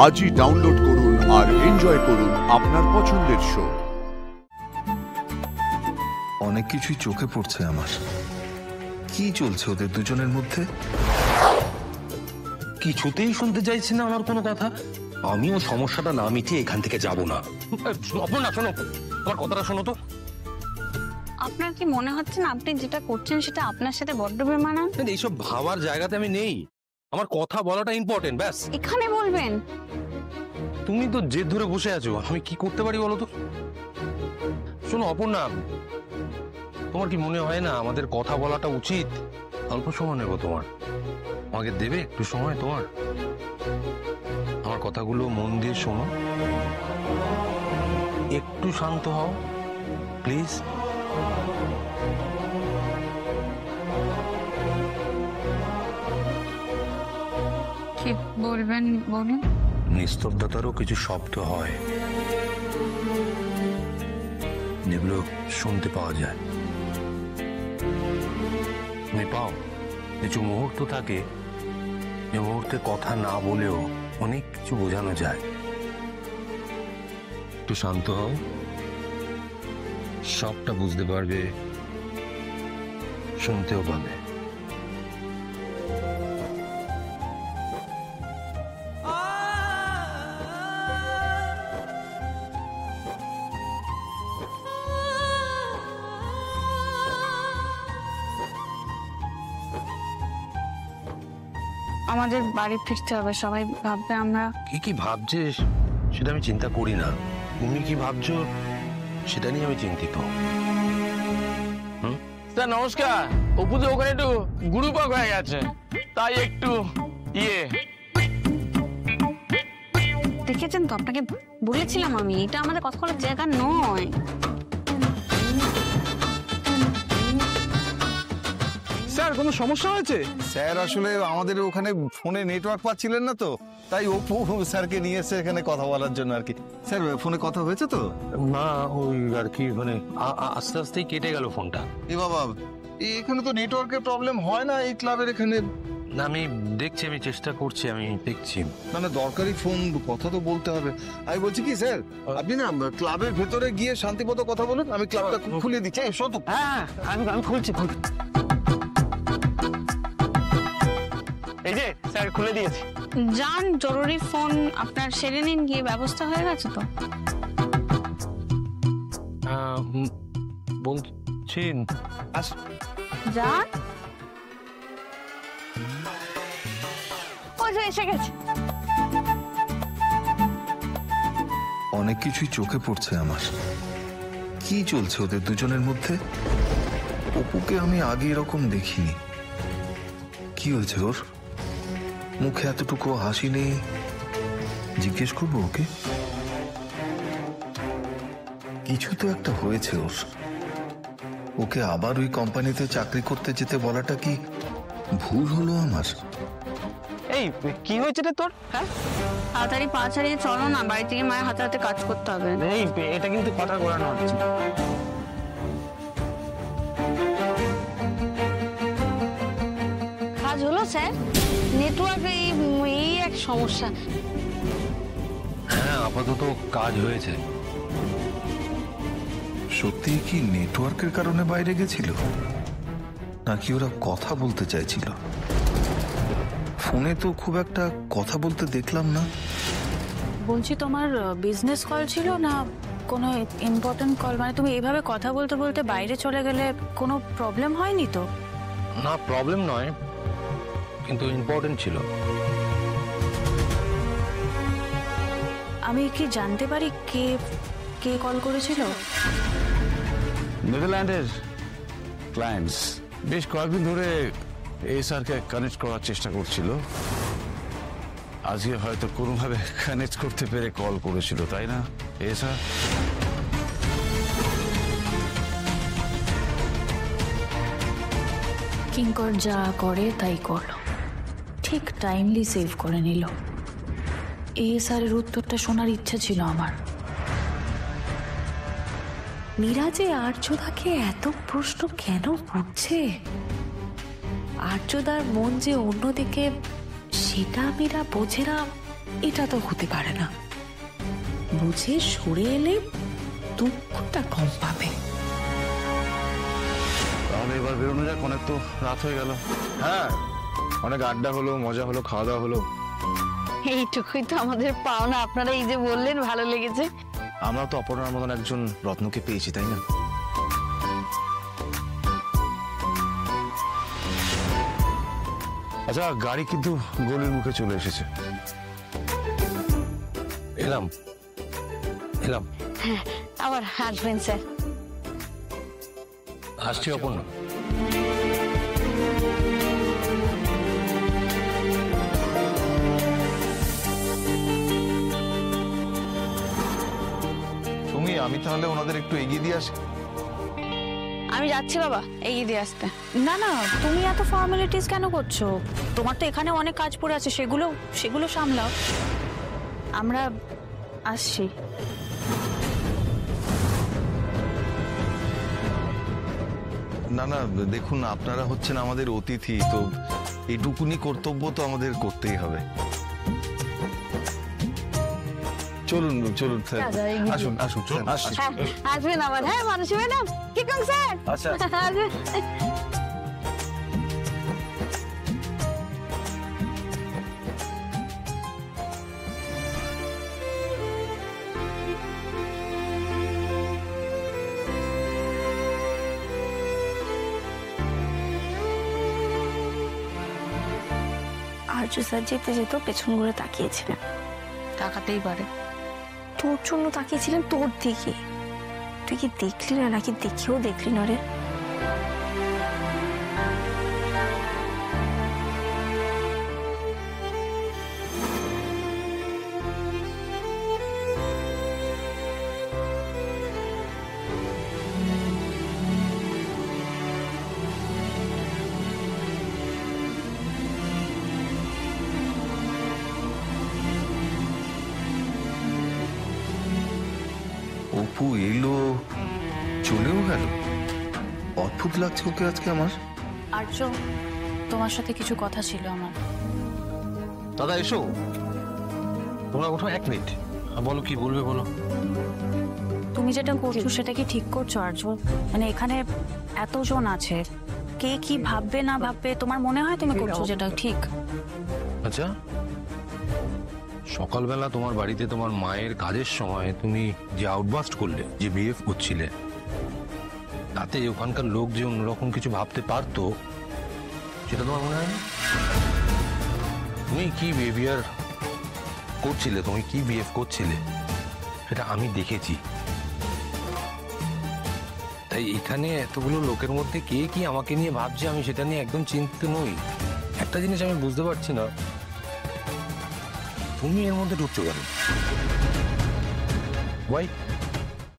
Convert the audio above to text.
আজই ডাউনলোড করুন আর এনজয় করুন আপনার পছন্দের শো। অনেক কিছুই চোখে পড়ছে আমার। কি চলছে ওদের দুজনের মধ্যে? কিছুতেই শুনতে চাইছি না আমার কোনো কথা। আমিও সমস্যাটা না মিটিয়ে এখান থেকে যাব না। অপর্ণা শোনো, আমার কথাটা শোনো তো। আপনার কি মনে হচ্ছে না আপনি যেটা করছেন সেটা আপনার সাথে বড্ড বেমানান? এইসব ভাবার জায়গাতে আমি নেই, আমার কথা বলাটা ইম্পর্টেন্ট। ব্যাস এখানে বলবেন? তুমি তো জেদ ধরে বসে আছো, আমি কি করতে পারি বলো তো? শোনো অপর্ণা, তোমার কি মনে হয় না আমাদের কথা বলাটা উচিত? অল্প সময় নেবো তোমার, আমাকে দেবে একটু সময় তোমার? আমার কথাগুলো মন দিয়ে শোনো, একটু শান্ত হও প্লিজ। কি বলবেন বলুন। নিস্তব্ধতারও কিছু শব্দ হয় যেগুলো শুনতে পাওয়া যায়। তুমি পাও কিছু মুহূর্ত থাকে যে মুহূর্তে কথা না বলেও অনেক কিছু বোঝানো যায়। একটু শান্ত হও, সবটা বুঝতে পারবে, শুনতেও পাবে। আমাদের বাড়ি ফিরতে হবে, সবাই ভাববে আমরা। কি ভাবছিস সেটা আমি চিন্তা করি না, তুমি কি ভাবছো সেটা নিয়ে আমি চিন্তিত। স্যার নমস্কার, অপুদের ওখানে একটু গুরুপাক হয়ে গেছে, তাই একটু দেখেছেন তো, আপনাকে বলেছিলাম আমি এটা আমাদের কথা বলার জায়গা নয়। স্যার কোনো সমস্যা হয়েছে? স্যার আসলে আমাদের ওখানে ফোনে নেটওয়ার্ক পাচ্ছিলেন না তো, তাই অপু স্যারকে নিয়ে এসে এখানে কথা বলার জন্য আর কি। স্যার ফোনে কথা হয়েছে তো? না ওই আর কি, মানে আস্তে আস্তেই কেটে গেল ফোনটা। এ বাবা, এখানে তো নেটওয়ার্কের প্রবলেম হয় না এই ক্লাবের এখানে। না আমি দেখছি, আমি চেষ্টা করছি, আমি দেখছি। মানে দরকারি ফোন, কথা তো বলতে হবে। আমি বলছি কি স্যার, আপনি না ক্লাবের ভেতরে গিয়ে শান্তিমতো কথা বলুন, আমি ক্লাবটা খুলে দিচ্ছি। এসো তো। হ্যাঁ আমি খুলছি। এই যে স্যার খুলে দিয়েছি। যান, জরুরি ফোন আপনার সেরে নিন গিয়ে, ব্যবস্থা হয়ে গেছে তো? বলছি যান, ওই যে এসে গেছে। অনেক কিছুই চোখে পড়ছে আমার। কি চলছে ওদের দুজনের মধ্যে? অপুকে আমি আগে এরকম দেখিনি। কি হয়েছে ওর? মুখে এতটুকু হাসি নেই। জিজ্ঞেস করবো ওকে। কিছু তো একটা হয়েছে ওর। ওকে আবার ওই কোম্পানিতে চাকরি করতে যেতে বলাটা কি ভুল হলো আমার? এই কি হয়েছে রে তোর? হ্যাঁ তাড়াতাড়ি পা ছাড়িয়ে চলো না, বাড়ি থেকে মায়ের হাতে হাতে কাজ করতে হবে। এই এটা কিন্তু কথা ঘোরানো হচ্ছে। কাজ হলো স্যার? নেটওয়ার্ক এই এক সমস্যা। হ্যাঁ আপাতত কাজ হয়েছে। সত্যি কি নেটওয়ার্কের কারণে বাইরে গেছিল, নাকি ওরা কথা বলতে চাইছিল? ফোনে তো খুব একটা কথা বলতে দেখলাম না। বলছি তোমার বিজনেস কল ছিল না কোনো ইম্পর্টেন্ট কল? মানে তুমি এইভাবে কথা বলতে বলতে বাইরে চলে গেলে কোনো প্রবলেম হয়নি তো? না প্রবলেম নয়, কিন্তু ইম্পর্টেন্ট ছিল। আমি কি জানতে পারি কে কে কল করেছিল? নেদারল্যান্ডের ক্লায়েন্টস বেশ কয়েকদিন ধরে এসআরকে কানেক্ট করার চেষ্টা করছিল। আজকে হয়তো কোনোভাবে কানেক্ট করতে পেরে কল করেছিল, তাই না এসআর? কিঙ্কর যা করে তাই করলো, ঠিক টাইমলি সেভ করে নিল। এসআরের উত্তরটা শোনার ইচ্ছা ছিল আমার। মীরা যে আর্যদাকে এত প্রশ্ন কেন করছে, আর্যদার মন যে অন্যদিকে, সেটা মীরা বোঝে না এটা তো হতে পারে না। বুঝে সরে এলে দুঃখটা কম পাবে। তাহলে এবার বেরোনো যাক, অনেক তো রাত হয়ে গেল। হ্যাঁ, অনেক আড্ডা হলো, মজা হলো, খাওয়া দাওয়া হলো। এইটুকুই তো আমাদের পাওনা। আপনারা এই যে বললেন ভালো লেগেছে। আমরা তো অপর্ণার মতন একজন রত্নকে পেয়েছি, তাই না? আচ্ছা, গাড়ি কিন্তু গলির মুখে চলে এসেছে। এলাম এলাম আবার আসবেন স্যার। আসছি অপর্ণা। তুমি, আমি তাহলে ওনাদের একটু এগিয়ে দিয়ে আসি। আমি যাচ্ছি বাবা এগিয়ে দিয়ে আসতে। না না, তুমি এত ফর্মালিটিস কেন করছো? তোমার তো এখানে অনেক কাজ পড়ে আছে, সেগুলো সামলাও। আমরা আসছি। না না, দেখুন, আপনারা হচ্ছেন আমাদের অতিথি, তো এইটুকুনি কর্তব্য তো আমাদের করতেই হবে। চলুন চলুন স্যার, আসুন আসুন স্যার, আসুন। হ্যাঁ আসবেন আবার। হ্যাঁ মানুষ ম্যাডাম কি কম স্যার। আচ্ছা। আসবেন। আর্য স্যার যেতে যেত পেছন ঘুরে তাকিয়েছিলেন। তাকাতেই পারে। তোর জন্য তাকিয়েছিলেন, তোর দিকে। তুই কি দেখলি না, নাকি দেখেও দেখলি না রে? অপু এলো, চলেও গেল। অদ্ভুত লাগছে ওকে আজকে আমার। আর্য, তোমার সাথে কিছু কথা ছিল আমার। দাদা এসো, তোমরা ওঠো 1 মিনিট। বলো কি বলবে বলো। তুমি যেটা করছো সেটা কি ঠিক করছো আর্য? মানে এখানে এতজন আছে, কে কি ভাববে না ভাববে, তোমার মনে হয় তুমি করছো যেটা ঠিক? আচ্ছা, সকালবেলা তোমার বাড়িতে তোমার মায়ের কাজের সময় তুমি যে আউটবাস্ট করলে, যে বিহেভ করছিলে, তাতে ওখানকার লোক যে অন্যরকম কিছু ভাবতে পারতো, সেটা তোমার মনে হয় না? তুমি কি বিহেভিয়ার করছিলে, তুমি কি বিহেভ করছিলে, সেটা আমি দেখেছি। তাই এখানে এতগুলো লোকের মধ্যে কে কি আমাকে নিয়ে ভাবছে, আমি সেটা নিয়ে একদম চিন্তিত নই। একটা জিনিস আমি বুঝতে পারছি না, তুমি এর মধ্যে ঢুকছো কেন? ওয়াই?